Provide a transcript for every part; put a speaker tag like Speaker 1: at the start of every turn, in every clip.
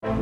Speaker 1: Hello,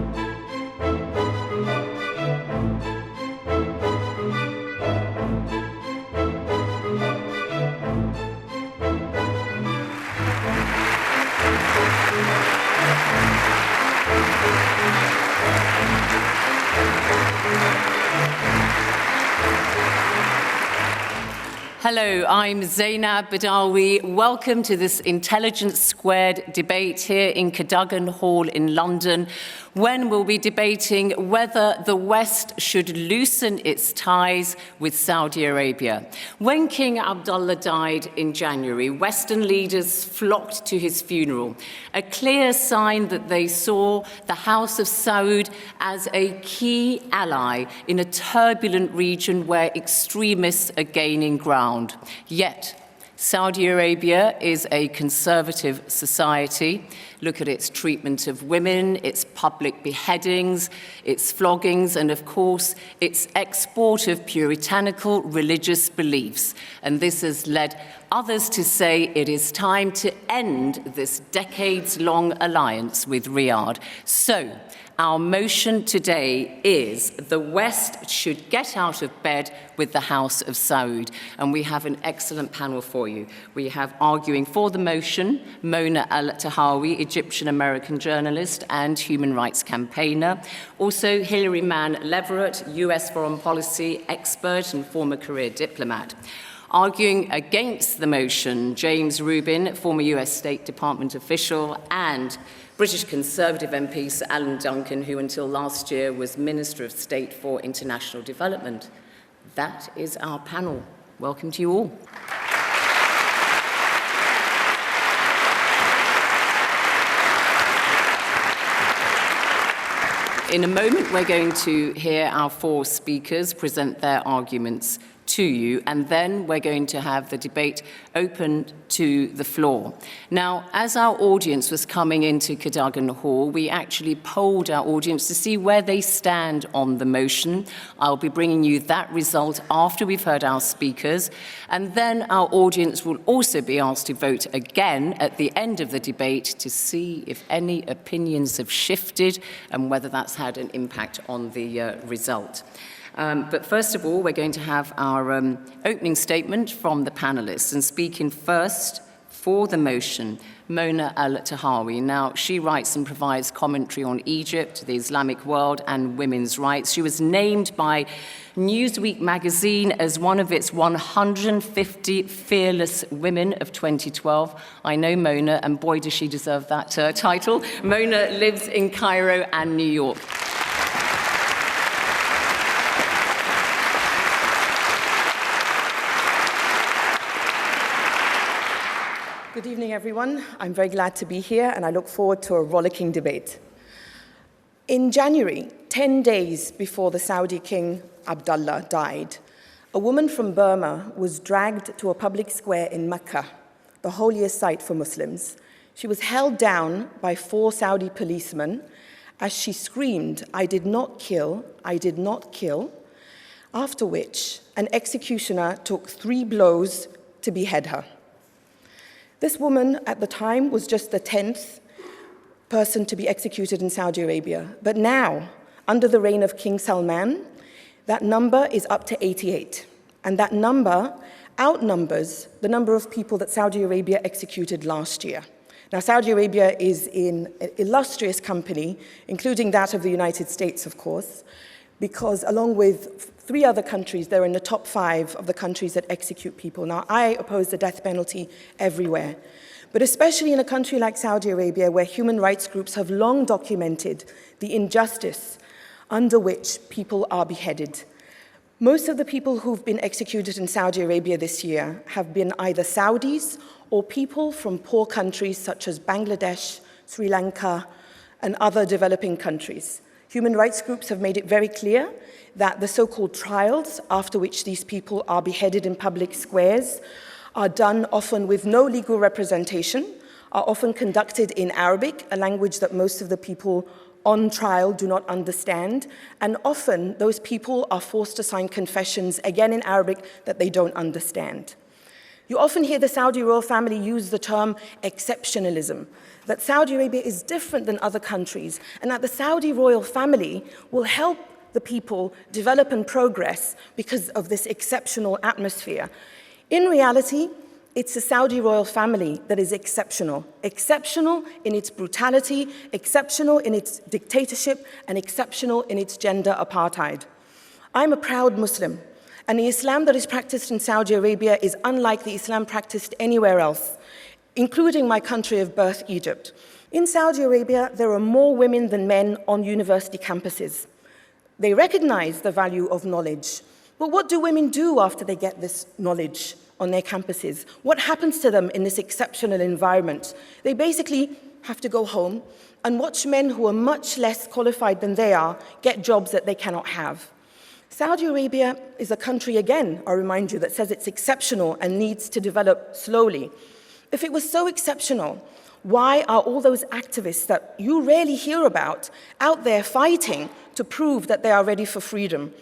Speaker 1: I'm Zainab Badawi. Welcome to this Intelligence Squared debate here in Cadogan Hall in London, when we'll be debating whether the West should loosen its ties with Saudi Arabia. When King Abdullah died in January, Western leaders flocked to his funeral, a clear sign that they saw the House of Saud as a key ally in a turbulent region where extremists are gaining ground. Yet, Saudi Arabia is a conservative society. Look at its treatment of women, its public beheadings, its floggings, and of course, its export of puritanical religious beliefs. And this has led others to say it is time to end this decades-long alliance with Riyadh. So, our motion today is the West should get out of bed with the House of Saud. And we have an excellent panel for you. We have arguing for the motion, Mona Al-Tahawi, Egyptian-American journalist and human rights campaigner. Also, Hilary Mann Leverett, US foreign policy expert and former career diplomat. Arguing against the motion, James Rubin, former US State Department official and British Conservative MP Sir Alan Duncan, who until last year was Minister of State for International Development. That is our panel. Welcome to you all. In a moment, we're going to hear our four speakers present their arguments to you, and then we're going to have the debate open to the floor. Now, as our audience was coming into Cadogan Hall, we actually polled our audience to see where they stand on the motion. I'll be bringing you that result after we've heard our speakers, and then our audience will also be asked to vote again at the end of the debate to see if any opinions have shifted and whether that's had an impact on the result. But first of all, we're going to have our opening statement from the panelists. And speaking first for the motion, Mona Al-Tahawi. Now, she writes and provides commentary on Egypt, the Islamic world, and women's rights. She was named by Newsweek magazine as one of its 150 fearless women of 2012. I know Mona, and boy, does she deserve that title. Mona lives in Cairo and New York.
Speaker 2: Good evening, everyone. I'm very glad to be here, and I look forward to a rollicking debate. In January, 10 days before the Saudi King Abdullah died, a woman from Burma was dragged to a public square in Mecca, the holiest site for Muslims. She was held down by 4 Saudi policemen as she screamed, "I did not kill, I did not kill," after which an executioner took 3 blows to behead her. This woman at the time was just the 10th person to be executed in Saudi Arabia. But now, under the reign of King Salman, that number is up to 88. And that number outnumbers the number of people that Saudi Arabia executed last year. Now, Saudi Arabia is in an illustrious company, including that of the United States, of course, because along with 3 other countries, they're in the top 5 of the countries that execute people. Now, I oppose the death penalty everywhere, but especially in a country like Saudi Arabia, where human rights groups have long documented the injustice under which people are beheaded. Most of the people who've been executed in Saudi Arabia this year have been either Saudis or people from poor countries such as Bangladesh, Sri Lanka, and other developing countries. Human rights groups have made it very clear that the so-called trials after which these people are beheaded in public squares are done often with no legal representation, are often conducted in Arabic, a language that most of the people on trial do not understand, and often those people are forced to sign confessions, again in Arabic, that they don't understand. You often hear the Saudi royal family use the term exceptionalism, that Saudi Arabia is different than other countries, and that the Saudi royal family will help the people develop and progress because of this exceptional atmosphere. In reality, it's the Saudi royal family that is exceptional. Exceptional in its brutality, exceptional in its dictatorship, and exceptional in its gender apartheid. I'm a proud Muslim, and the Islam that is practiced in Saudi Arabia is unlike the Islam practiced anywhere else, including my country of birth, Egypt. In Saudi Arabia, there are more women than men on university campuses. They recognize the value of knowledge. But what do women do after they get this knowledge on their campuses? What happens to them in this exceptional environment? They basically have to go home and watch men who are much less qualified than they are get jobs that they cannot have. Saudi Arabia is a country, again, I remind you, that says it's exceptional and needs to develop slowly. If it was so exceptional, why are all those activists that you rarely hear about out there fighting to prove that they are ready for freedom?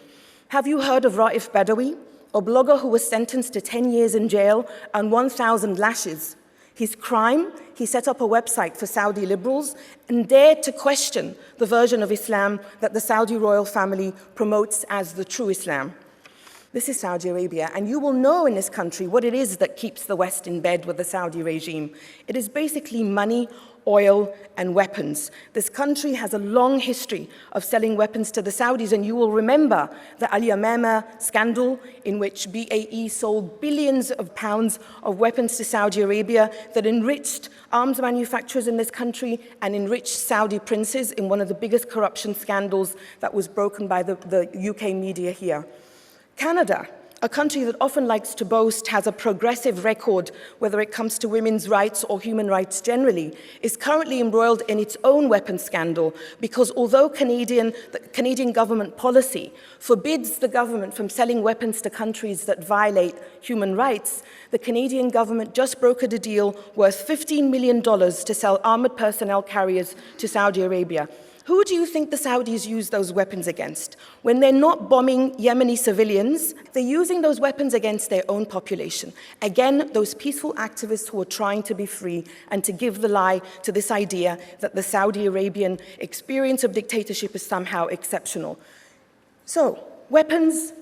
Speaker 2: Have you heard of Raif Badawi, a blogger who was sentenced to 10 years in jail and 1,000 lashes? His crime, he set up a website for Saudi liberals and dared to question the version of Islam that the Saudi royal family promotes as the true Islam. This is Saudi Arabia, and you will know in this country what it is that keeps the West in bed with the Saudi regime. It is basically money, oil, and weapons. This country has a long history of selling weapons to the Saudis, and you will remember the Al Yamama scandal in which BAE sold billions of pounds of weapons to Saudi Arabia that enriched arms manufacturers in this country and enriched Saudi princes in one of the biggest corruption scandals that was broken by the UK media here. Canada, a country that often likes to boast, has a progressive record, whether it comes to women's rights or human rights generally, is currently embroiled in its own weapons scandal because although the Canadian government policy forbids the government from selling weapons to countries that violate human rights, the Canadian government just brokered a deal worth $15 million to sell armored personnel carriers to Saudi Arabia. Who do you think the Saudis use those weapons against? When they're not bombing Yemeni civilians, they're using those weapons against their own population. Again, those peaceful activists who are trying to be free and to give the lie to this idea that the Saudi Arabian experience of dictatorship is somehow exceptional. So, weapons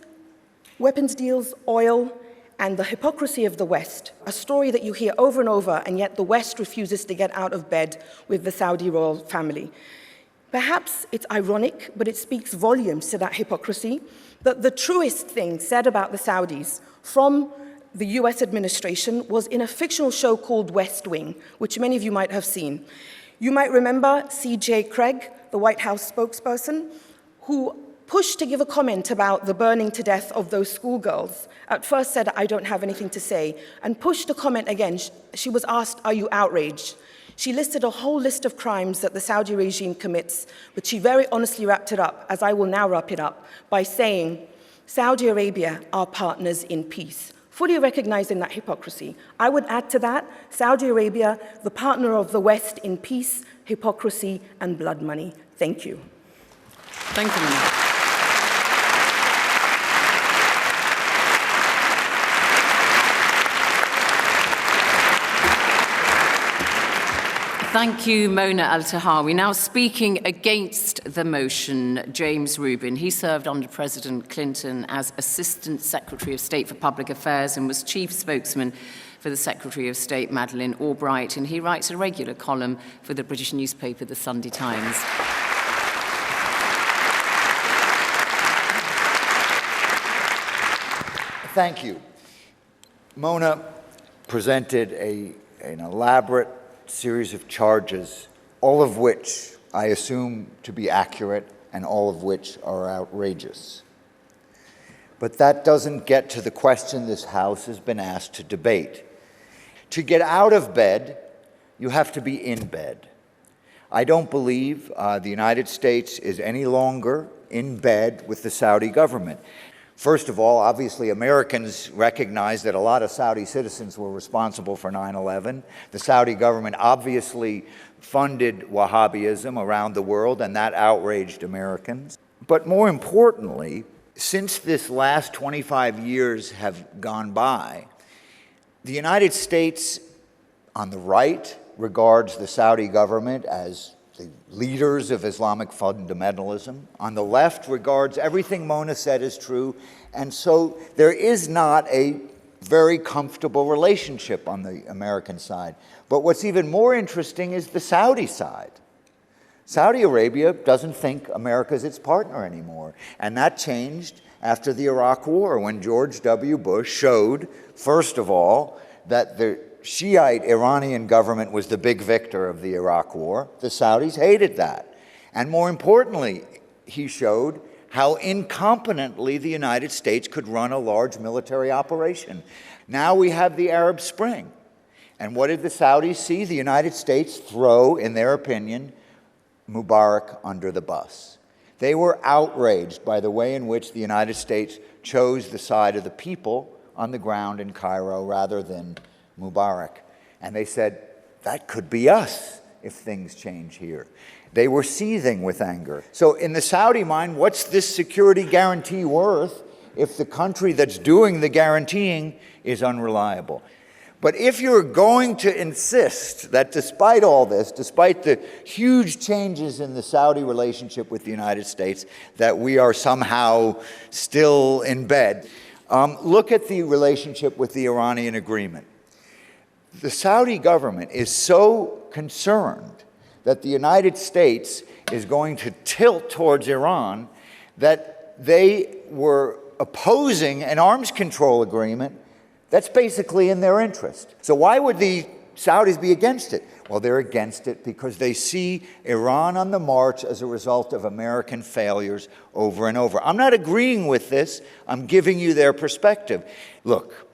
Speaker 2: deals, oil, and the hypocrisy of the West, a story that you hear over and over, and yet the West refuses to get out of bed with the Saudi royal family. Perhaps it's ironic, but it speaks volumes to that hypocrisy, that the truest thing said about the Saudis from the US administration was in a fictional show called West Wing, which many of you might have seen. You might remember C.J. Craig, the White House spokesperson, who pushed to give a comment about the burning to death of those schoolgirls. At first said, "I don't have anything to say," and pushed to comment again. She was asked, "Are you outraged?" She listed a whole list of crimes that the Saudi regime commits, but she very honestly wrapped it up, as I will now wrap it up, by saying, "Saudi Arabia are partners in peace," fully recognizing that hypocrisy. I would add to that, Saudi Arabia, the partner of the West in peace, hypocrisy, and blood money. Thank you.
Speaker 1: Thank you. Thank you, Mona Al-Tahawi. Now speaking against the motion, James Rubin. He served under President Clinton as Assistant Secretary of State for Public Affairs and was Chief Spokesman for the Secretary of State, Madeleine Albright, and he writes a regular column for the British newspaper, The Sunday Times.
Speaker 3: Thank you. Mona presented an elaborate series of charges, all of which I assume to be accurate and all of which are outrageous. But that doesn't get to the question this House has been asked to debate. To get out of bed, you have to be in bed. I don't believe the United States is any longer in bed with the Saudi government. First of all, obviously, Americans recognize that a lot of Saudi citizens were responsible for 9/11. The Saudi government obviously funded Wahhabism around the world, and that outraged Americans. But more importantly, since this last 25 years have gone by, the United States on the right regards the Saudi government as the leaders of Islamic fundamentalism. On the left regards everything Mona said as true. And so there is not a very comfortable relationship on the American side. But what's even more interesting is the Saudi side. Saudi Arabia doesn't think America's its partner anymore. And that changed after the Iraq War, when George W. Bush showed, first of all, that the Shiite Iranian government was the big victor of the Iraq War. The Saudis hated that. And more importantly, he showed how incompetently the United States could run a large military operation. Now we have the Arab Spring. And what did the Saudis see? The United States throw, in their opinion, Mubarak under the bus. They were outraged by the way in which the United States chose the side of the people on the ground in Cairo rather than Mubarak. And they said, that could be us if things change here. They were seething with anger. So in the Saudi mind, what's this security guarantee worth if the country that's doing the guaranteeing is unreliable? But if you're going to insist that despite all this, despite the huge changes in the Saudi relationship with the United States, that we are somehow still in bed, look at the relationship with the Iranian Agreement. The Saudi government is so concerned that the United States is going to tilt towards Iran that they were opposing an arms control agreement that's basically in their interest. So why would the Saudis be against it? Well, they're against it because they see Iran on the march as a result of American failures over and over. I'm not agreeing with this. I'm giving you their perspective. Look,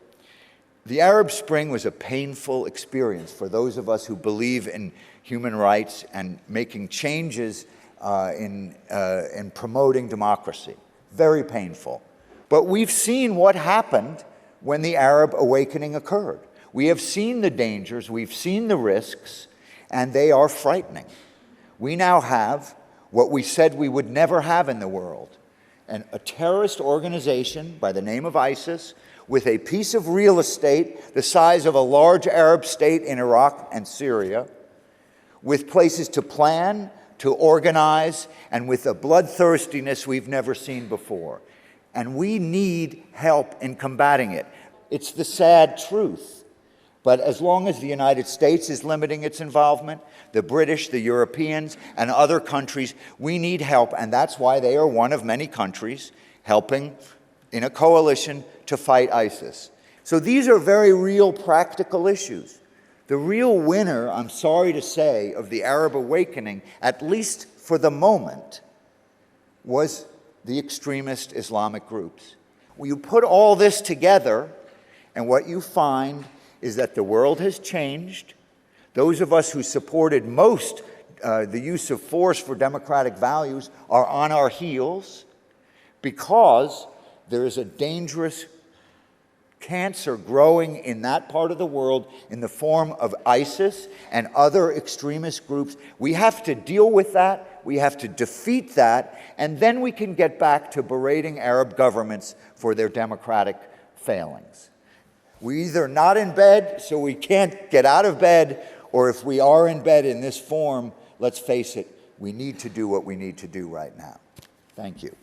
Speaker 3: the Arab Spring was a painful experience for those of us who believe in human rights and making changes in promoting democracy. Very painful. But we've seen what happened when the Arab awakening occurred. We have seen the dangers, we've seen the risks, and they are frightening. We now have what we said we would never have in the world, a terrorist organization by the name of ISIS with a piece of real estate the size of a large Arab state in Iraq and Syria, with places to plan, to organize, and with a bloodthirstiness we've never seen before. And we need help in combating it. It's the sad truth. But as long as the United States is limiting its involvement, the British, the Europeans, and other countries, we need help. And that's why they are one of many countries helping in a coalition to fight ISIS. So these are very real practical issues. The real winner, I'm sorry to say, of the Arab awakening, at least for the moment, was the extremist Islamic groups. Well, you put all this together, and what you find is that the world has changed. Those of us who supported most the use of force for democratic values are on our heels because there is a dangerous cancer growing in that part of the world in the form of ISIS and other extremist groups. We have to deal with that. We have to defeat that. And then we can get back to berating Arab governments for their democratic failings. We're either not in bed, so we can't get out of bed, or if we are in bed in this form, let's face it, we need to do what we need to do right now. Thank you.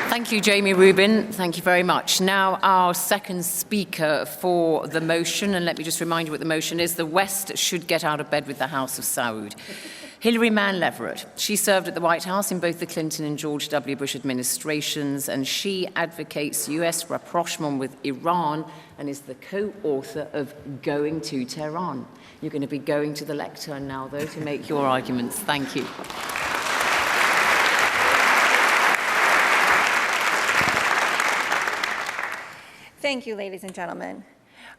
Speaker 1: Thank you, Jamie Rubin. Thank you very much. Now, our second speaker for the motion, and let me just remind you what the motion is: the West should get out of bed with the House of Saud. Hilary Mann Leverett. She served at the White House in both the Clinton and George W. Bush administrations, and she advocates U.S. rapprochement with Iran and is the co-author of Going to Tehran. You're going to be going to the lectern now, though, to make your arguments. Thank you.
Speaker 4: Thank you, ladies and gentlemen.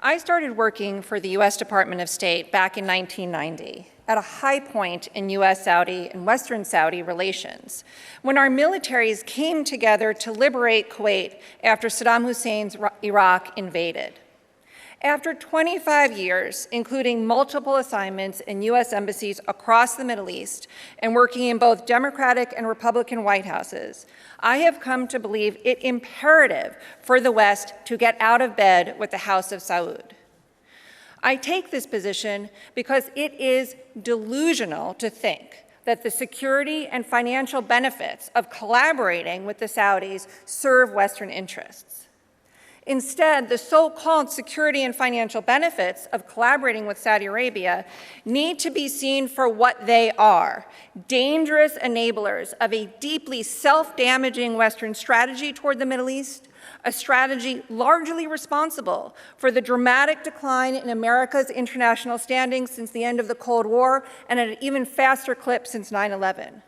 Speaker 4: I started working for the U.S. Department of State back in 1990, at a high point in U.S.-Saudi and Western Saudi relations, when our militaries came together to liberate Kuwait after Saddam Hussein's Iraq invaded. After 25 years, including multiple assignments in U.S. embassies across the Middle East and working in both Democratic and Republican White Houses, I have come to believe it imperative for the West to get out of bed with the House of Saud. I take this position because it is delusional to think that the security and financial benefits of collaborating with the Saudis serve Western interests. Instead, the so-called security and financial benefits of collaborating with Saudi Arabia need to be seen for what they are: dangerous enablers of a deeply self-damaging Western strategy toward the Middle East, a strategy largely responsible for the dramatic decline in America's international standing since the end of the Cold War and at an even faster clip since 9/11.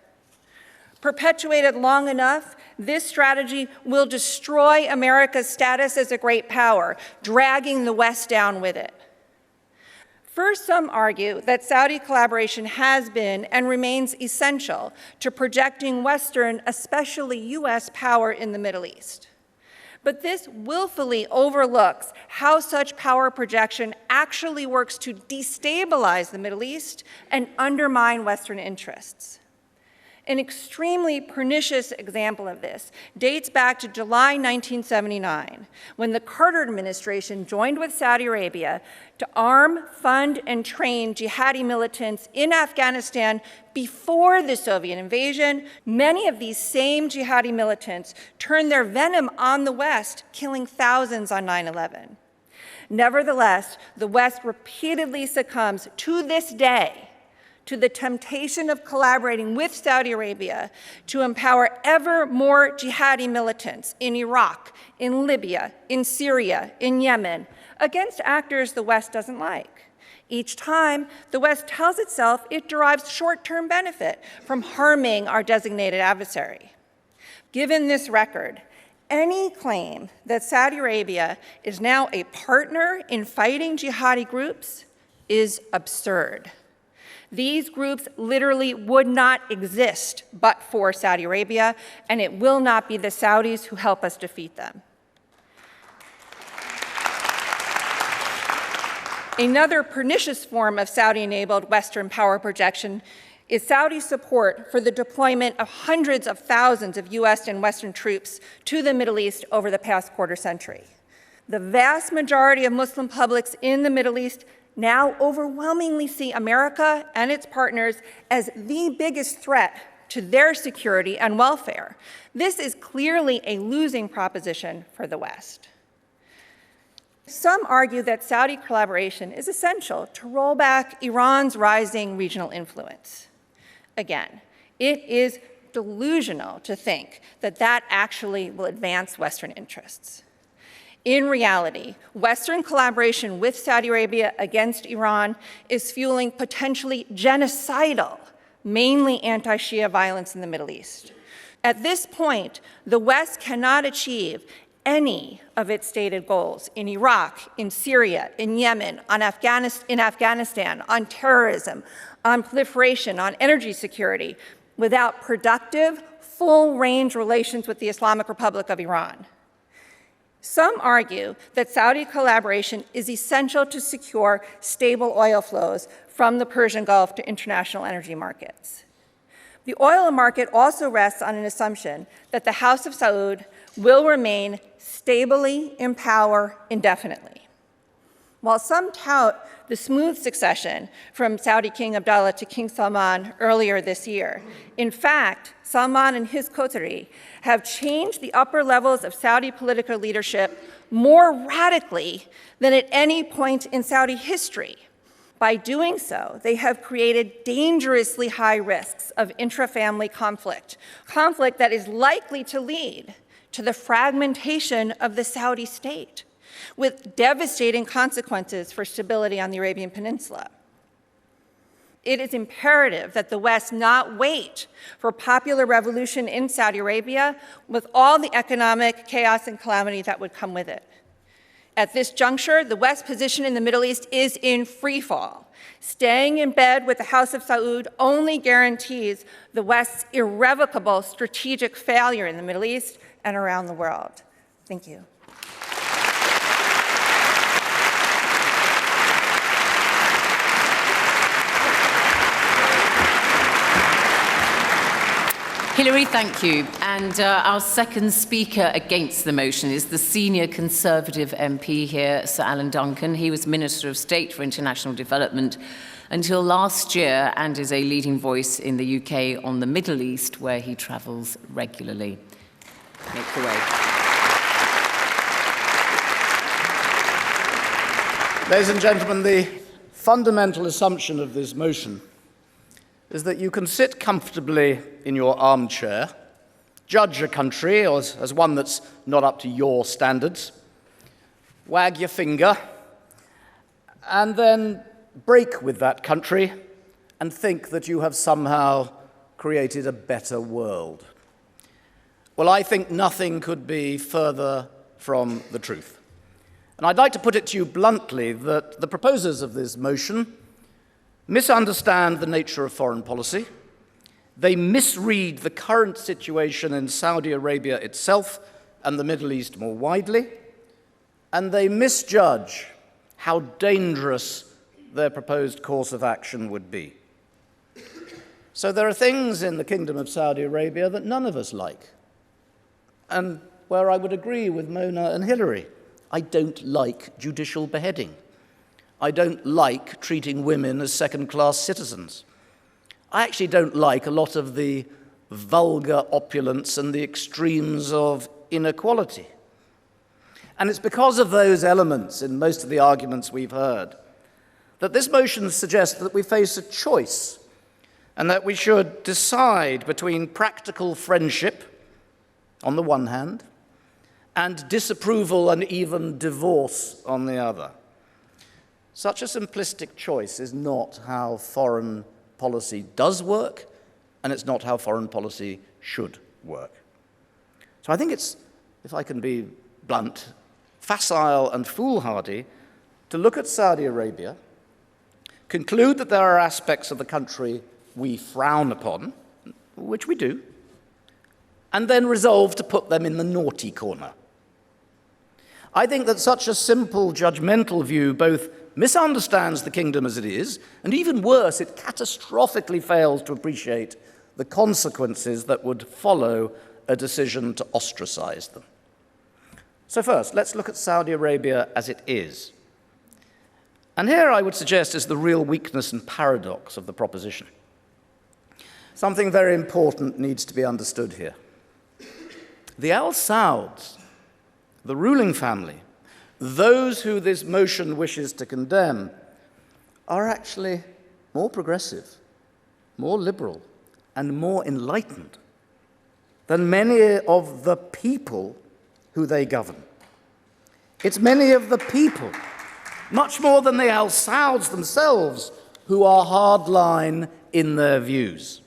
Speaker 4: Perpetuated long enough, this strategy will destroy America's status as a great power, dragging the West down with it. First, some argue that Saudi collaboration has been and remains essential to projecting Western, especially U.S., power in the Middle East. But this willfully overlooks how such power projection actually works to destabilize the Middle East and undermine Western interests. An extremely pernicious example of this dates back to July 1979, when the Carter administration joined with Saudi Arabia to arm, fund, and train jihadi militants in Afghanistan before the Soviet invasion. Many of these same jihadi militants turned their venom on the West, killing thousands on 9/11. Nevertheless, the West repeatedly succumbs to this day to the temptation of collaborating with Saudi Arabia to empower ever more jihadi militants in Iraq, in Libya, in Syria, in Yemen, against actors the West doesn't like. Each time, the West tells itself it derives short-term benefit from harming our designated adversary. Given this record, any claim that Saudi Arabia is now a partner in fighting jihadi groups is absurd. These groups literally would not exist but for Saudi Arabia, and it will not be the Saudis who help us defeat them. Another pernicious form of Saudi-enabled Western power projection is Saudi support for the deployment of hundreds of thousands of U.S. and Western troops to the Middle East over the past quarter century. The vast majority of Muslim publics in the Middle East now overwhelmingly see America and its partners as the biggest threat to their security and welfare. This is clearly a losing proposition for the West. Some argue that Saudi collaboration is essential to roll back Iran's rising regional influence. Again, it is delusional to think that that actually will advance Western interests. In reality, Western collaboration with Saudi Arabia against Iran is fueling potentially genocidal, mainly anti-Shia violence in the Middle East. At this point, the West cannot achieve any of its stated goals in Iraq, in Syria, in Yemen, in Afghanistan, on terrorism, on proliferation, on energy security, without productive, full-range relations with the Islamic Republic of Iran. Some argue that Saudi collaboration is essential to secure stable oil flows from the Persian Gulf to international energy markets. The oil market also rests on an assumption that the House of Saud will remain stably in power indefinitely. While some tout the smooth succession from Saudi King Abdullah to King Salman earlier this year, in fact, Salman and his coterie have changed the upper levels of Saudi political leadership more radically than at any point in Saudi history. By doing so, they have created dangerously high risks of intra-family conflict that is likely to lead to the fragmentation of the Saudi state, with devastating consequences for stability on the Arabian Peninsula. It is imperative that the West not wait for popular revolution in Saudi Arabia with all the economic chaos and calamity that would come with it. At this juncture, the West's position in the Middle East is in free fall. Staying in bed with the House of Saud only guarantees the West's irrevocable strategic failure in the Middle East and around the world. Thank you.
Speaker 1: Hilary, thank you. And our second speaker against the motion is the senior Conservative MP here, Sir Alan Duncan. He was Minister of State for International Development until last year and is a leading voice in the UK on the Middle East, where he travels regularly. Make the way.
Speaker 5: Ladies and gentlemen, the fundamental assumption of this motion is that you can sit comfortably in your armchair, judge a country as one that's not up to your standards, wag your finger, and then break with that country and think that you have somehow created a better world. Well, I think nothing could be further from the truth. And I'd like to put it to you bluntly that the proposers of this motion misunderstand the nature of foreign policy. They misread the current situation in Saudi Arabia itself and the Middle East more widely, and they misjudge how dangerous their proposed course of action would be. So there are things in the Kingdom of Saudi Arabia that none of us like, and where I would agree with Mona and Hilary. I don't like judicial beheading. I don't like treating women as second-class citizens. I actually don't like a lot of the vulgar opulence and the extremes of inequality. And it's because of those elements in most of the arguments we've heard that this motion suggests that we face a choice and that we should decide between practical friendship on the one hand and disapproval and even divorce on the other. Such a simplistic choice is not how foreign policy does work, and it's not how foreign policy should work. So I think it's, if I can be blunt, facile and foolhardy to look at Saudi Arabia, conclude that there are aspects of the country we frown upon, which we do, and then resolve to put them in the naughty corner. I think that such a simple, judgmental view both misunderstands the kingdom as it is, and even worse, it catastrophically fails to appreciate the consequences that would follow a decision to ostracize them. So first, let's look at Saudi Arabia as it is. And here I would suggest is the real weakness and paradox of the proposition. Something very important needs to be understood here. The Al Sauds, the ruling family, those who this motion wishes to condemn, are actually more progressive, more liberal, and more enlightened than many of the people who they govern. It's many of the people, much more than the Al Sauds themselves, who are hardline in their views.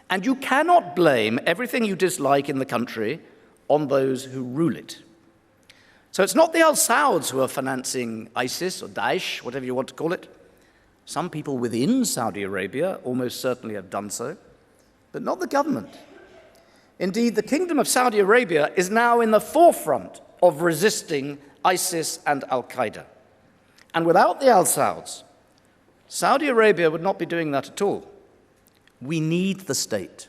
Speaker 5: And you cannot blame everything you dislike in the country on those who rule it. So it's not the Al Sauds who are financing ISIS or Daesh, whatever you want to call it. Some people within Saudi Arabia almost certainly have done so, but not the government. Indeed, the Kingdom of Saudi Arabia is now in the forefront of resisting ISIS and Al-Qaeda. And without the Al Sauds, Saudi Arabia would not be doing that at all. We need the state.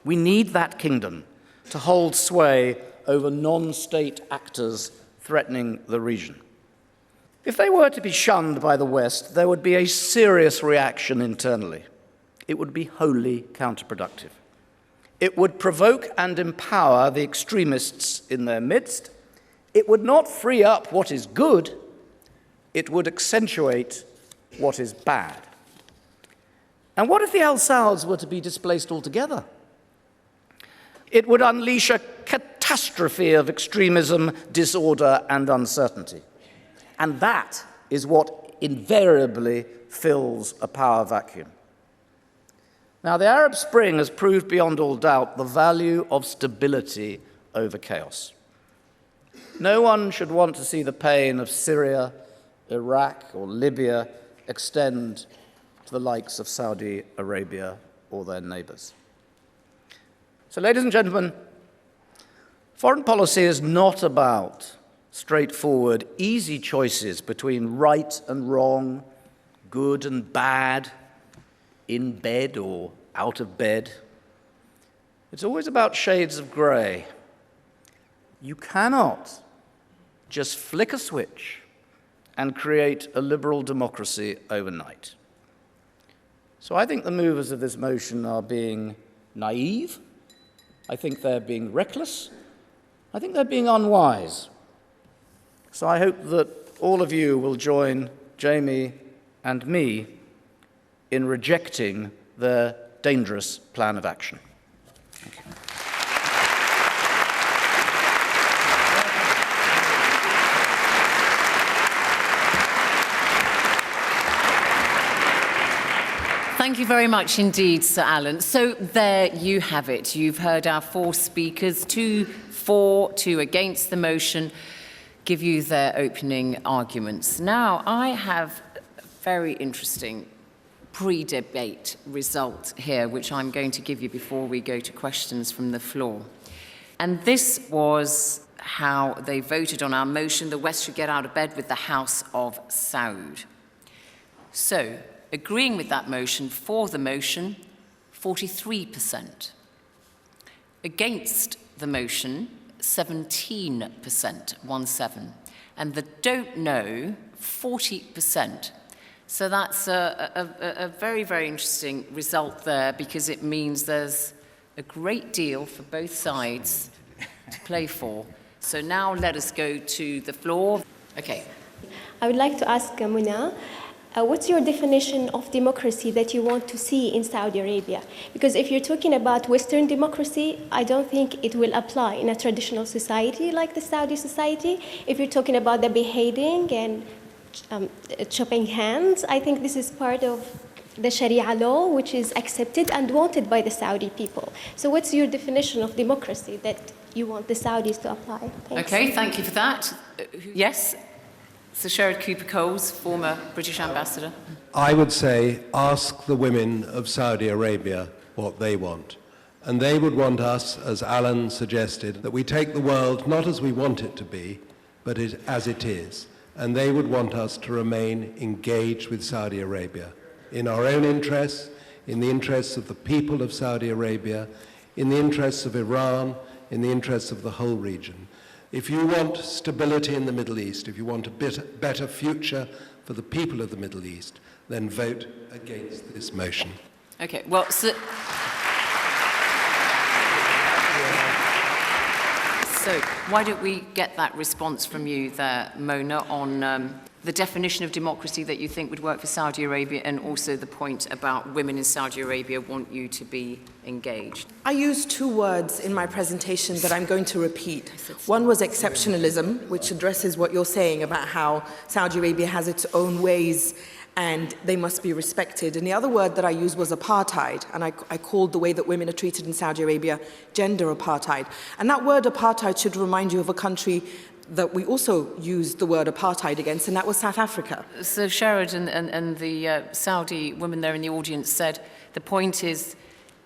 Speaker 5: We need that kingdom to hold sway over non-state actors threatening the region. If they were to be shunned by the West, there would be a serious reaction internally. It would be wholly counterproductive. It would provoke and empower the extremists in their midst. It would not free up what is good. It would accentuate what is bad. And what if the Al Sauds were to be displaced altogether? It would unleash a catastrophe of extremism, disorder, and uncertainty. And that is what invariably fills a power vacuum. Now, the Arab Spring has proved beyond all doubt the value of stability over chaos. No one should want to see the pain of Syria, Iraq, or Libya extend to the likes of Saudi Arabia or their neighbors. So, ladies and gentlemen, foreign policy is not about straightforward, easy choices between right and wrong, good and bad, in bed or out of bed. It's always about shades of grey. You cannot just flick a switch and create a liberal democracy overnight. So I think the movers of this motion are being naive. I think they're being reckless. I think they're being unwise. So I hope that all of you will join Jamie and me in rejecting their dangerous plan of action. Thank you.
Speaker 1: Thank you very much indeed, Sir Alan. So there you have it. You've heard our four speakers, 2 for, 2 against the motion, give you their opening arguments. Now, I have a very interesting pre-debate result here, which I'm going to give you before we go to questions from the floor. And this was how they voted on our motion, the West should get out of bed with the House of Saud. So, agreeing with that motion, for the motion, 43%. Against the motion, 17%, 1-7. And the don't know, 40%. So that's a very, very interesting result there, because it means there's a great deal for both sides to play for. So now let us go to the floor. Okay.
Speaker 6: I would like to ask Muna, what's your definition of democracy that you want to see in Saudi Arabia? Because if you're talking about Western democracy, I don't think it will apply in a traditional society like the Saudi society. If you're talking about the beheading and chopping hands, I think this is part of the Sharia law, which is accepted and wanted by the Saudi people. So what's your definition of democracy that you want the Saudis to apply? Thanks.
Speaker 1: Okay, thank you for that. Yes? Sir Sherrod Cooper-Coles, former British ambassador.
Speaker 7: I would say, ask the women of Saudi Arabia what they want. And they would want us, as Alan suggested, that we take the world not as we want it to be, but as it is. And they would want us to remain engaged with Saudi Arabia, in our own interests, in the interests of the people of Saudi Arabia, in the interests of Iran, in the interests of the whole region. If you want stability in the Middle East, if you want a better future for the people of the Middle East, then vote against this motion.
Speaker 1: Okay, well, so why don't we get that response from you there, Mona, on the definition of democracy that you think would work for Saudi Arabia, and also the point about women in Saudi Arabia want you to be engaged?
Speaker 2: I used 2 words in my presentation that I'm going to repeat. One was exceptionalism, which addresses what you're saying about how Saudi Arabia has its own ways and they must be respected. And the other word that I used was apartheid, and I called the way that women are treated in Saudi Arabia gender apartheid. And that word apartheid should remind you of a country that we also used the word apartheid against, and that was South Africa.
Speaker 1: So Sherrod and the Saudi woman there in the audience said the point is,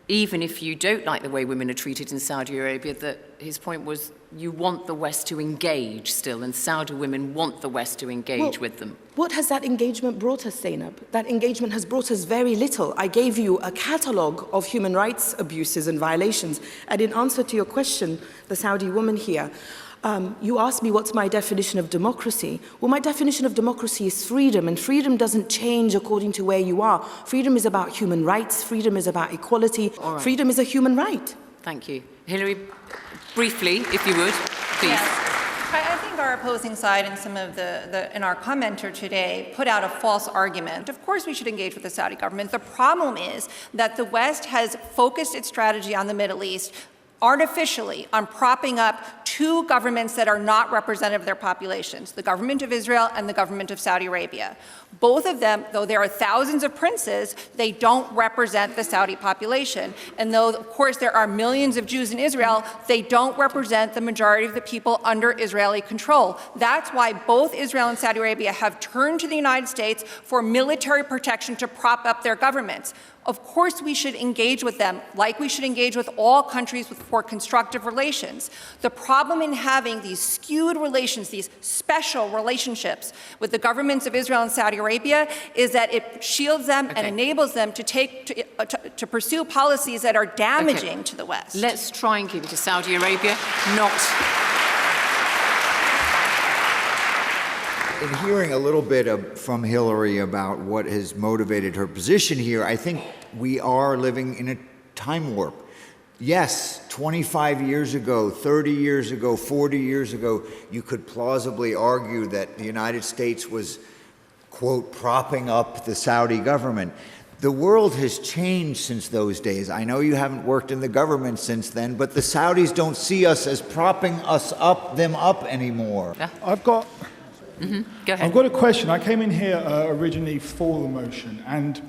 Speaker 1: even if you don't like the way women are treated in Saudi Arabia, that his point was you want the West to engage still, and Saudi women want the West to engage with them.
Speaker 2: What has that engagement brought us, Zainab? That engagement has brought us very little. I gave you a catalogue of human rights abuses and violations, and in answer to your question, the Saudi woman here, you asked me what's my definition of democracy. Well, my definition of democracy is freedom, and freedom doesn't change according to where you are. Freedom is about human rights. Freedom is about equality. Right. Freedom is a human right.
Speaker 1: Thank you. Hilary, briefly, if you would, please.
Speaker 4: Yes. I think our opposing side and some of in our commenter today put out a false argument. Of course we should engage with the Saudi government. The problem is that the West has focused its strategy on the Middle East artificially on propping up 2 governments that are not representative of their populations, the government of Israel and the government of Saudi Arabia. Both of them, though there are thousands of princes, they don't represent the Saudi population. And though, of course, there are millions of Jews in Israel, they don't represent the majority of the people under Israeli control. That's why both Israel and Saudi Arabia have turned to the United States for military protection to prop up their governments. Of course, we should engage with them like we should engage with all countries for constructive relations. The problem in having these skewed relations, these special relationships with the governments of Israel and Saudi Arabia is that it shields them and enables them to pursue policies that are damaging to the West.
Speaker 1: Let's try and keep it to Saudi Arabia, not...
Speaker 3: In hearing a little bit from Hillary about what has motivated her position here, I think we are living in a time warp. Yes, 25 years ago, 30 years ago, 40 years ago, you could plausibly argue that the United States was, quote, propping up the Saudi government. The world has changed since those days. I know you haven't worked in the government since then, but the Saudis don't see us as propping them up anymore.
Speaker 1: Yeah.
Speaker 8: Go ahead. I've got a question. I came in here originally for the motion, and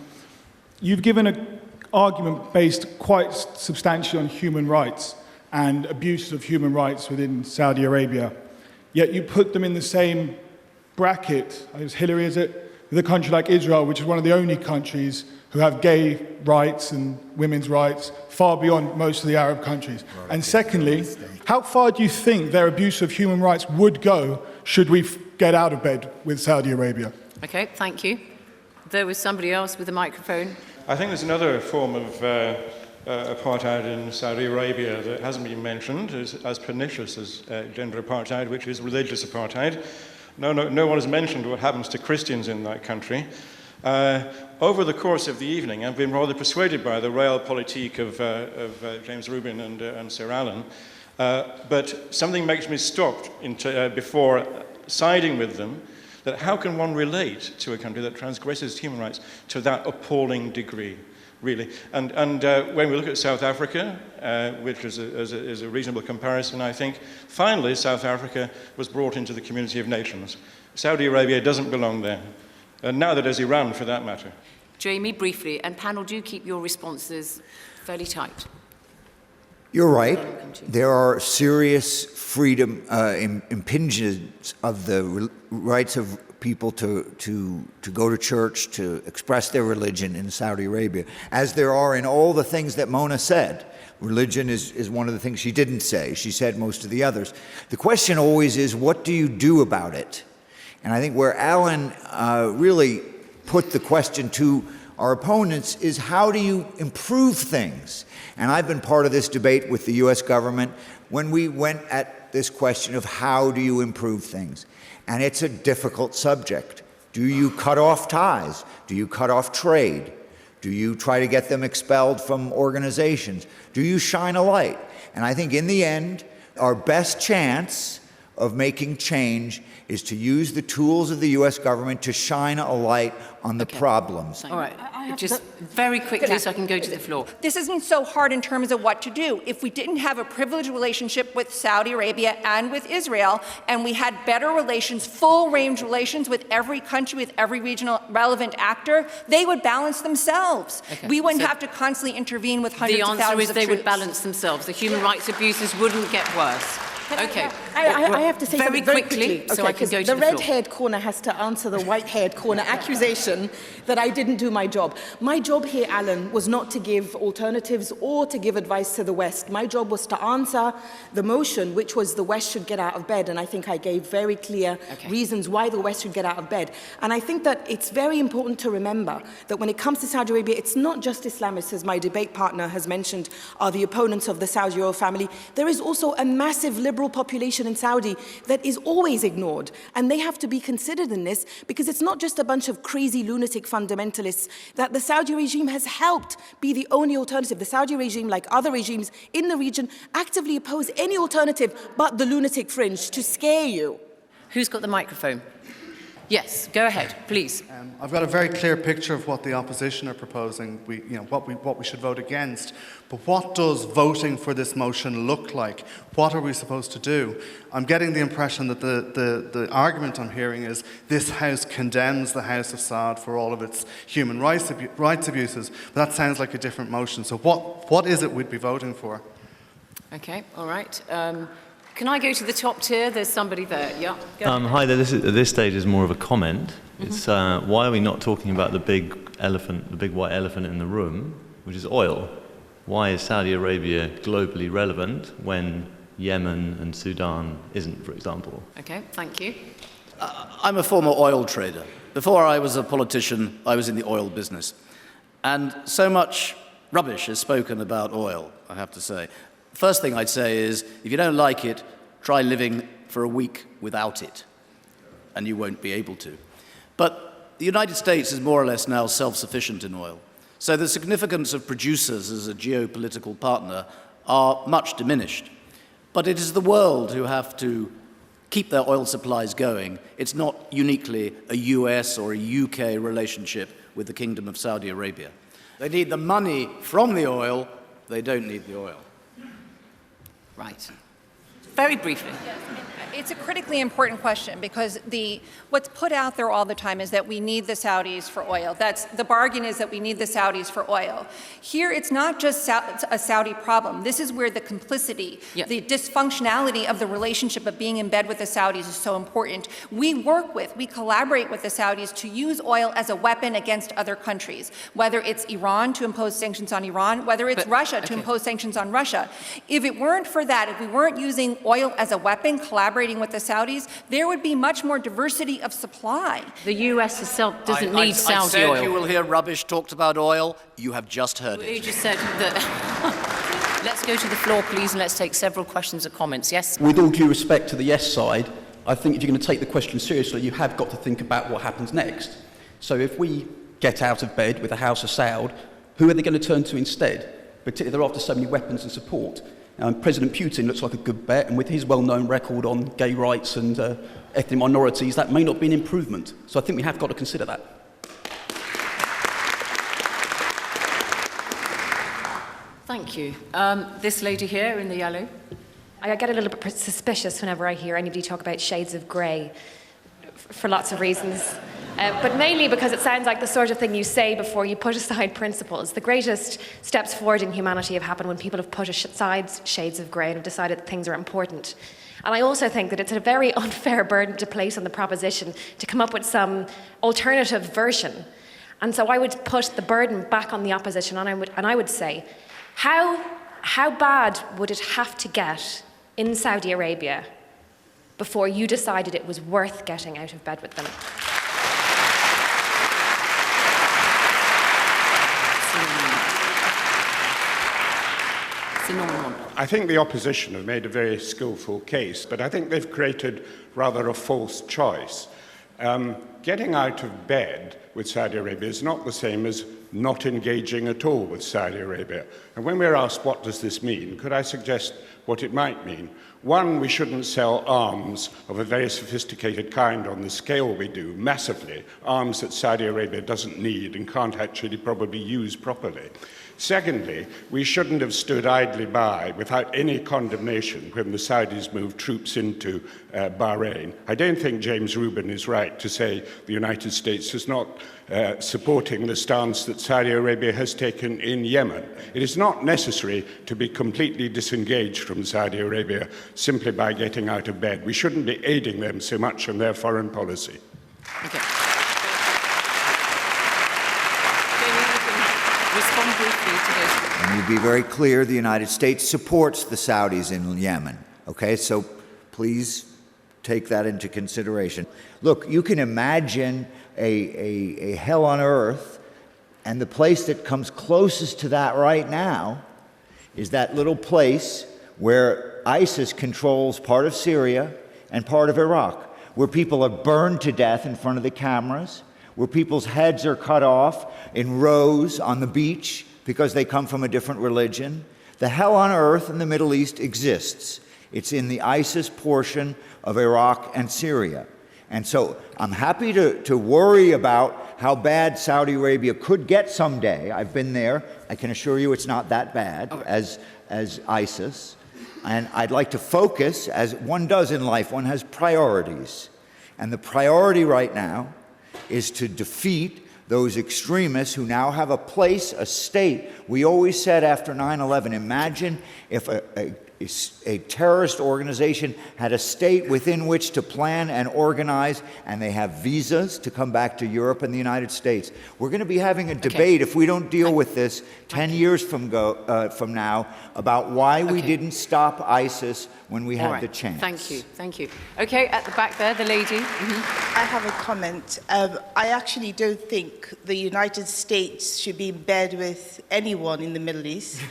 Speaker 8: you've given an argument based quite substantially on human rights and abuse of human rights within Saudi Arabia. Yet you put them in the same bracket, as Hillary is it, with a country like Israel, which is one of the only countries who have gay rights and women's rights, far beyond most of the Arab countries. And secondly, how far do you think their abuse of human rights would go should we get out of bed with Saudi Arabia?
Speaker 1: Okay, thank you. There was somebody else with a microphone.
Speaker 9: I think there's another form of apartheid in Saudi Arabia that hasn't been mentioned as pernicious as gender apartheid, which is religious apartheid. No one has mentioned what happens to Christians in that country. Over the course of the evening, I've been rather persuaded by the realpolitik of James Rubin and Sir Alan, but something makes me stop before siding with them, that how can one relate to a country that transgresses human rights to that appalling degree, really? And when we look at South Africa, which is a reasonable comparison, I think, finally South Africa was brought into the community of nations. Saudi Arabia doesn't belong there, and neither does Iran, for that matter.
Speaker 1: Jamie, briefly, and panel, do keep your responses fairly tight.
Speaker 3: You're right. There are serious freedom impingements of the rights of people to go to church, to express their religion in Saudi Arabia, as there are in all the things that Mona said. Religion is one of the things she didn't say. She said most of the others. The question always is, what do you do about it? And I think where Alan really put the question to our opponents is, how do you improve things? And I've been part of this debate with the US government when we went at this question of how do you improve things? And it's a difficult subject. Do you cut off ties? Do you cut off trade? Do you try to get them expelled from organizations? Do you shine a light? And I think in the end, our best chance of making change is to use the tools of the US government to shine a light on the problems.
Speaker 1: All right, just very quickly so I can go to the floor.
Speaker 4: This isn't so hard in terms of what to do. If we didn't have a privileged relationship with Saudi Arabia and with Israel, and we had better relations, full-range relations with every country, with every regional relevant actor, they would balance themselves. Okay. We wouldn't have to constantly intervene with hundreds of thousands of troops.
Speaker 1: The answer is they would balance themselves. The human rights abuses wouldn't get worse. Okay.
Speaker 2: I have to say
Speaker 1: very quickly, so I can go to the floor.
Speaker 2: The red-haired corner has to answer the white-haired corner accusation that I didn't do my job. My job here, Alan, was not to give alternatives or to give advice to the West. My job was to answer the motion, which was the West should get out of bed, and I think I gave very clear reasons why the West should get out of bed. And I think that it's very important to remember that when it comes to Saudi Arabia, it's not just Islamists, as my debate partner has mentioned, are the opponents of the Saudi royal family. There is also a massive liberal population in Saudi that is always ignored, and they have to be considered in this, because it's not just a bunch of crazy lunatic fundamentalists that the Saudi regime has helped be the only alternative. The Saudi regime, like other regimes in the region, actively oppose any alternative but the lunatic fringe to scare you.
Speaker 1: Who's got the microphone? Yes, go ahead, please.
Speaker 10: I've got a very clear picture of what the opposition are proposing, what we should vote against. But what does voting for this motion look like? What are we supposed to do? I'm getting the impression that the argument I'm hearing is this House condemns the House of Saud for all of its human rights abuses. But that sounds like a different motion. So what is it we'd be voting for?
Speaker 1: Okay, all right. Can I go to the top tier? There's somebody there. Yeah.
Speaker 11: Hi there. This stage is more of a comment. It's why are we not talking about the big white elephant in the room, which is oil? Why is Saudi Arabia globally relevant when Yemen and Sudan isn't, for example?
Speaker 1: Okay, thank you.
Speaker 5: I'm a former oil trader. Before I was a politician, I was in the oil business. And so much rubbish is spoken about oil, I have to say. First thing I'd say is, if you don't like it, try living for a week without it, and you won't be able to. But the United States is more or less now self-sufficient in oil. So the significance of producers as a geopolitical partner are much diminished. But it is the world who have to keep their oil supplies going. It's not uniquely a US or a UK relationship with the Kingdom of Saudi Arabia. They need the money from the oil, they don't need the oil.
Speaker 1: Right. Very briefly.
Speaker 4: It's a critically important question because what's put out there all the time is that we need the Saudis for oil. The bargain is that we need the Saudis for oil. Here, it's not just a Saudi problem. This is where the complicity, the dysfunctionality of the relationship of being in bed with the Saudis is so important. We collaborate with the Saudis to use oil as a weapon against other countries, whether it's Iran to impose sanctions on Iran, whether it's Russia to impose sanctions on Russia. If it weren't for that, if we weren't using oil as a weapon, collaborating with the Saudis, there would be much more diversity of supply.
Speaker 1: The US itself doesn't need Saudi
Speaker 5: I said
Speaker 1: oil.
Speaker 5: you will hear rubbish talked about oil. You have just heard it.
Speaker 1: You just said that. Let's go to the floor, please, and let's take several questions or comments. Yes?
Speaker 12: With all due respect to the yes side, I think if you're going to take the question seriously, you have got to think about what happens next. So if we get out of bed with the House of Saud, who are they going to turn to instead? Particularly they're after so many weapons and support. President Putin looks like a good bet, and with his well-known record on gay rights and ethnic minorities, that may not be an improvement. So I think we have got to consider that.
Speaker 1: Thank you. This lady here in the yellow.
Speaker 13: I get a little bit suspicious whenever I hear anybody talk about shades of grey, for lots of reasons. But mainly because it sounds like the sort of thing you say before you put aside principles. The greatest steps forward in humanity have happened when people have put aside shades of grey and have decided that things are important. And I also think that it's a very unfair burden to place on the proposition to come up with some alternative version. And so I would put the burden back on the opposition, and I would say, how bad would it have to get in Saudi Arabia before you decided it was worth getting out of bed with them?
Speaker 14: I think the opposition have made a very skillful case, but I think they've created rather a false choice. Getting out of bed with Saudi Arabia is not the same as not engaging at all with Saudi Arabia. And when we're asked what does this mean, could I suggest what it might mean? One, we shouldn't sell arms of a very sophisticated kind on the scale we do, massively, arms that Saudi Arabia doesn't need and can't actually probably use properly. Secondly, we shouldn't have stood idly by without any condemnation when the Saudis moved troops into Bahrain. I don't think James Rubin is right to say the United States is not supporting the stance that Saudi Arabia has taken in Yemen. It is not necessary to be completely disengaged from Saudi Arabia simply by getting out of bed. We shouldn't be aiding them so much in their foreign policy.
Speaker 1: Okay. Respond briefly to this.
Speaker 3: And to be very clear, the United States supports the Saudis in Yemen. Okay, so please take that into consideration. Look, you can imagine a hell on earth, and the place that comes closest to that right now is that little place where ISIS controls part of Syria and part of Iraq, where people are burned to death in front of the cameras, where people's heads are cut off in rows on the beach because they come from a different religion. The hell on earth in the Middle East exists. It's in the ISIS portion of Iraq and Syria. And so I'm happy to worry about how bad Saudi Arabia could get someday. I've been there. I can assure you it's not that bad as ISIS. And I'd like to focus, as one does in life, one has priorities. And the priority right now is to defeat those extremists who now have a place, a state. We always said after 9/11, imagine if a terrorist organization, had a state within which to plan and organize, and they have visas to come back to Europe and the United States. We're going to be having a debate, if we don't deal with this 10 years from now, about why we didn't stop ISIS when we had the chance.
Speaker 1: Thank you, thank you. Okay, at the back there, the lady.
Speaker 15: I have a comment. I actually don't think the United States should be in bed with anyone in the Middle East.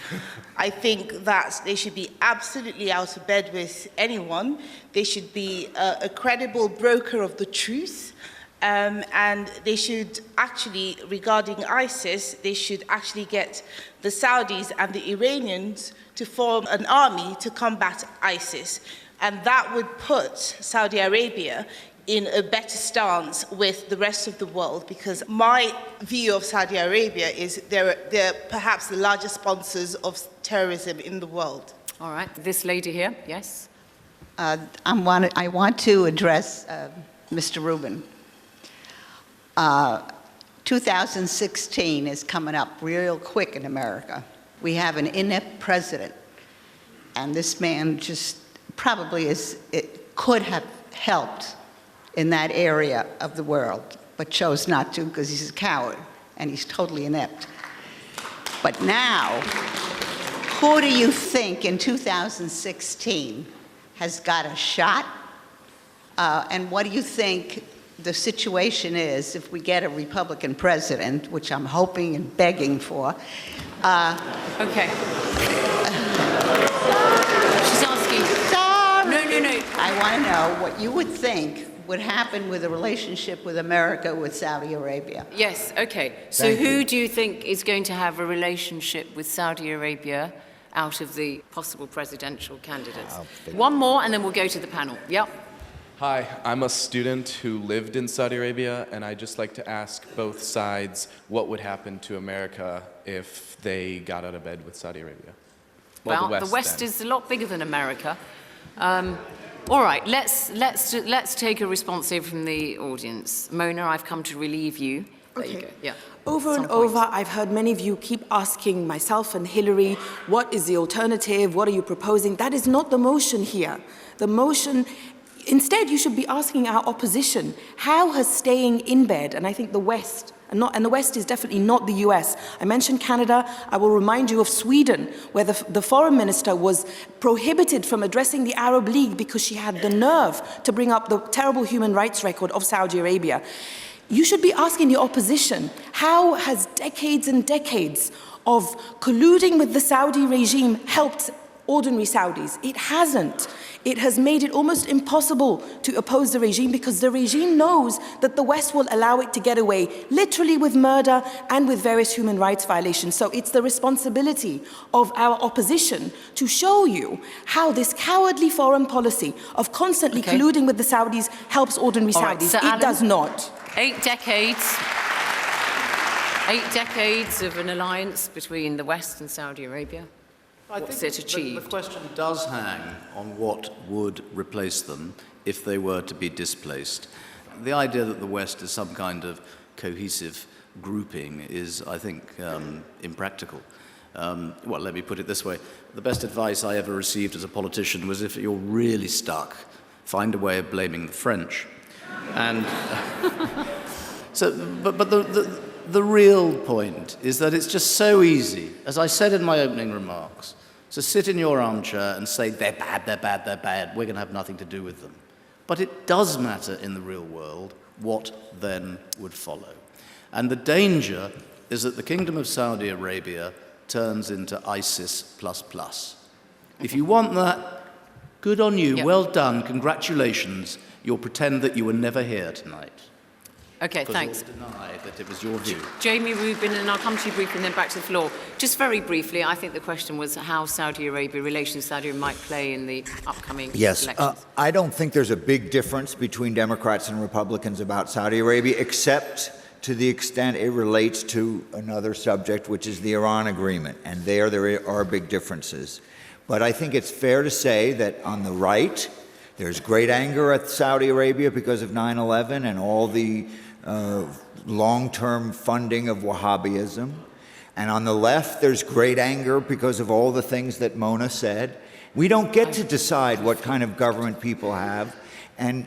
Speaker 15: I think that they should be absolutely out of bed with anyone. They should be a credible broker of the truth. And they should actually, regarding ISIS, they should actually get the Saudis and the Iranians to form an army to combat ISIS. And that would put Saudi Arabia in a better stance with the rest of the world, because my view of Saudi Arabia is they're perhaps the largest sponsors of terrorism in the world.
Speaker 1: All right, this lady here, yes.
Speaker 16: I want to address Mr. Rubin. 2016 is coming up real quick in America. We have an inept president, and this man just probably could have helped in that area of the world, but chose not to because he's a coward and he's totally inept. But now, who do you think in 2016 has got a shot? And what do you think the situation is if we get a Republican president, which I'm hoping and begging for?
Speaker 1: Okay. She's asking.
Speaker 16: Sorry.
Speaker 1: No.
Speaker 16: I want to know what you would think would happen with a relationship with America with Saudi Arabia.
Speaker 1: Yes, okay. So who do you think is going to have a relationship with Saudi Arabia out of the possible presidential candidates? One more and then we'll go to the panel. Yep.
Speaker 17: Hi, I'm a student who lived in Saudi Arabia, and I'd just like to ask both sides what would happen to America if they got out of bed with Saudi Arabia.
Speaker 1: Well, the West is a lot bigger than America. All right, let's take a response here from the audience. Mona, I've come to relieve you. There you go. Yeah.
Speaker 2: Over and over, I've heard many of you keep asking myself and Hillary, what is the alternative? What are you proposing? That is not the motion here. The motion, instead, you should be asking our opposition, how has staying in bed, and I think the West, and the West is definitely not the US. I mentioned Canada. I will remind you of Sweden, where the foreign minister was prohibited from addressing the Arab League because she had the nerve to bring up the terrible human rights record of Saudi Arabia. You should be asking the opposition, how has decades and decades of colluding with the Saudi regime helped ordinary Saudis? It hasn't. It has made it almost impossible to oppose the regime because the regime knows that the West will allow it to get away, literally with murder and with various human rights violations. So it's the responsibility of our opposition to show you how this cowardly foreign policy of constantly colluding with the Saudis helps ordinary Saudis. It does not.
Speaker 1: 8 decades. 8 decades of an alliance between the West and Saudi Arabia. What's it achieved?
Speaker 18: The question does hang on what would replace them if they were to be displaced. The idea that the West is some kind of cohesive grouping is, I think, impractical. Well, let me put it this way. The best advice I ever received as a politician was, if you're really stuck, find a way of blaming the French. And but the real point is that it's just so easy, as I said in my opening remarks, to sit in your armchair and say, they're bad, they're bad, they're bad, we're going to have nothing to do with them. But it does matter in the real world what then would follow. And the danger is that the Kingdom of Saudi Arabia turns into ISIS++. If you want that, good on you, well done, congratulations. You'll pretend that you were never here tonight.
Speaker 1: Okay, thanks.
Speaker 18: You'll deny that it was your view.
Speaker 1: Jamie Rubin, and I'll come to you briefly and then back to the floor. Just very briefly, I think the question was how Saudi Arabia, relations with Saudi Arabia might play in the upcoming elections.
Speaker 3: I don't think there's a big difference between Democrats and Republicans about Saudi Arabia, except to the extent it relates to another subject, which is the Iran Agreement. And there are big differences. But I think it's fair to say that on the right, there's great anger at Saudi Arabia because of 9/11 and all the long-term funding of Wahhabism. And on the left, there's great anger because of all the things that Mona said. We don't get to decide what kind of government people have. And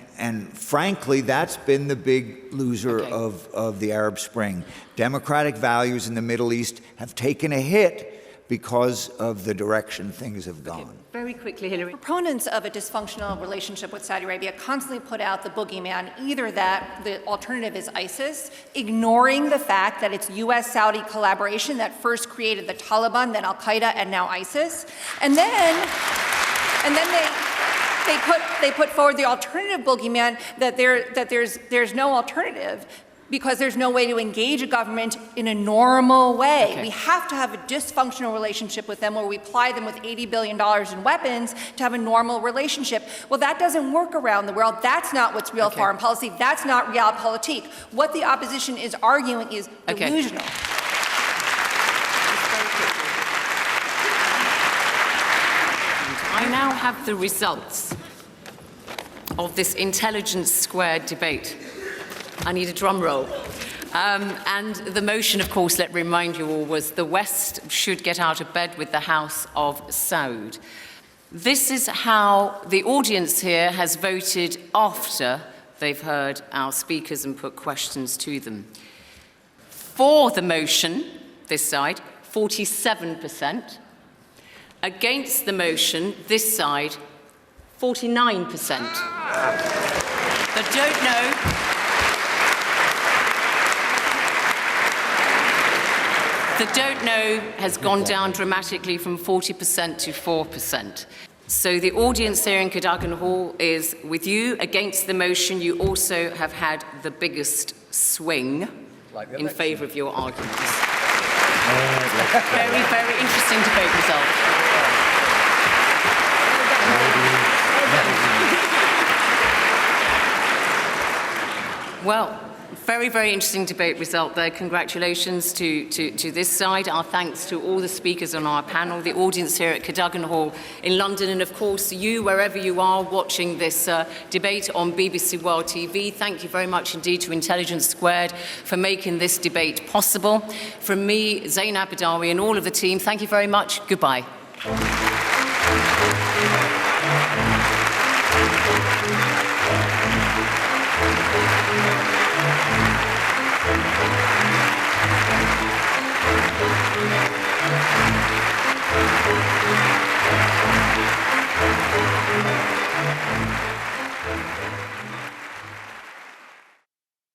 Speaker 3: frankly, that's been the big loser of the Arab Spring. Democratic values in the Middle East have taken a hit because of the direction things have gone.
Speaker 1: Very quickly, Hillary.
Speaker 4: Proponents of a dysfunctional relationship with Saudi Arabia constantly put out the boogeyman, either that the alternative is ISIS, ignoring the fact that it's US-Saudi collaboration that first created the Taliban, then Al-Qaeda, and now ISIS. And then they put forward the alternative boogeyman that there's no alternative, because there's no way to engage a government in a normal way.
Speaker 1: Okay.
Speaker 4: We have to have a dysfunctional relationship with them where we ply them with $80 billion in weapons to have a normal relationship. Well, that doesn't work around the world. That's not what's real foreign policy. That's not realpolitik. What the opposition is arguing is delusional.
Speaker 1: I now have the results of this intelligence squared debate. I need a drum roll. And the motion, of course, let me remind you all, was the West should get out of bed with the House of Saud. This is how the audience here has voted after they've heard our speakers and put questions to them. For the motion, this side, 47%. Against the motion, this side, 49%. But don't know. The don't know has gone down dramatically from 40% to 4%. So the audience here in Cadogan Hall is with you. Against the motion, you also have had the biggest swing in favour of your arguments. Very, very interesting debate result. Well, very, very interesting debate result there. Congratulations to this side. Our thanks to all the speakers on our panel, the audience here at Cadogan Hall in London, and of course you, wherever you are watching this debate on BBC World TV. Thank you very much indeed to Intelligence Squared for making this debate possible. From me, Zainab Badawi, and all of the team, thank you very much. Goodbye.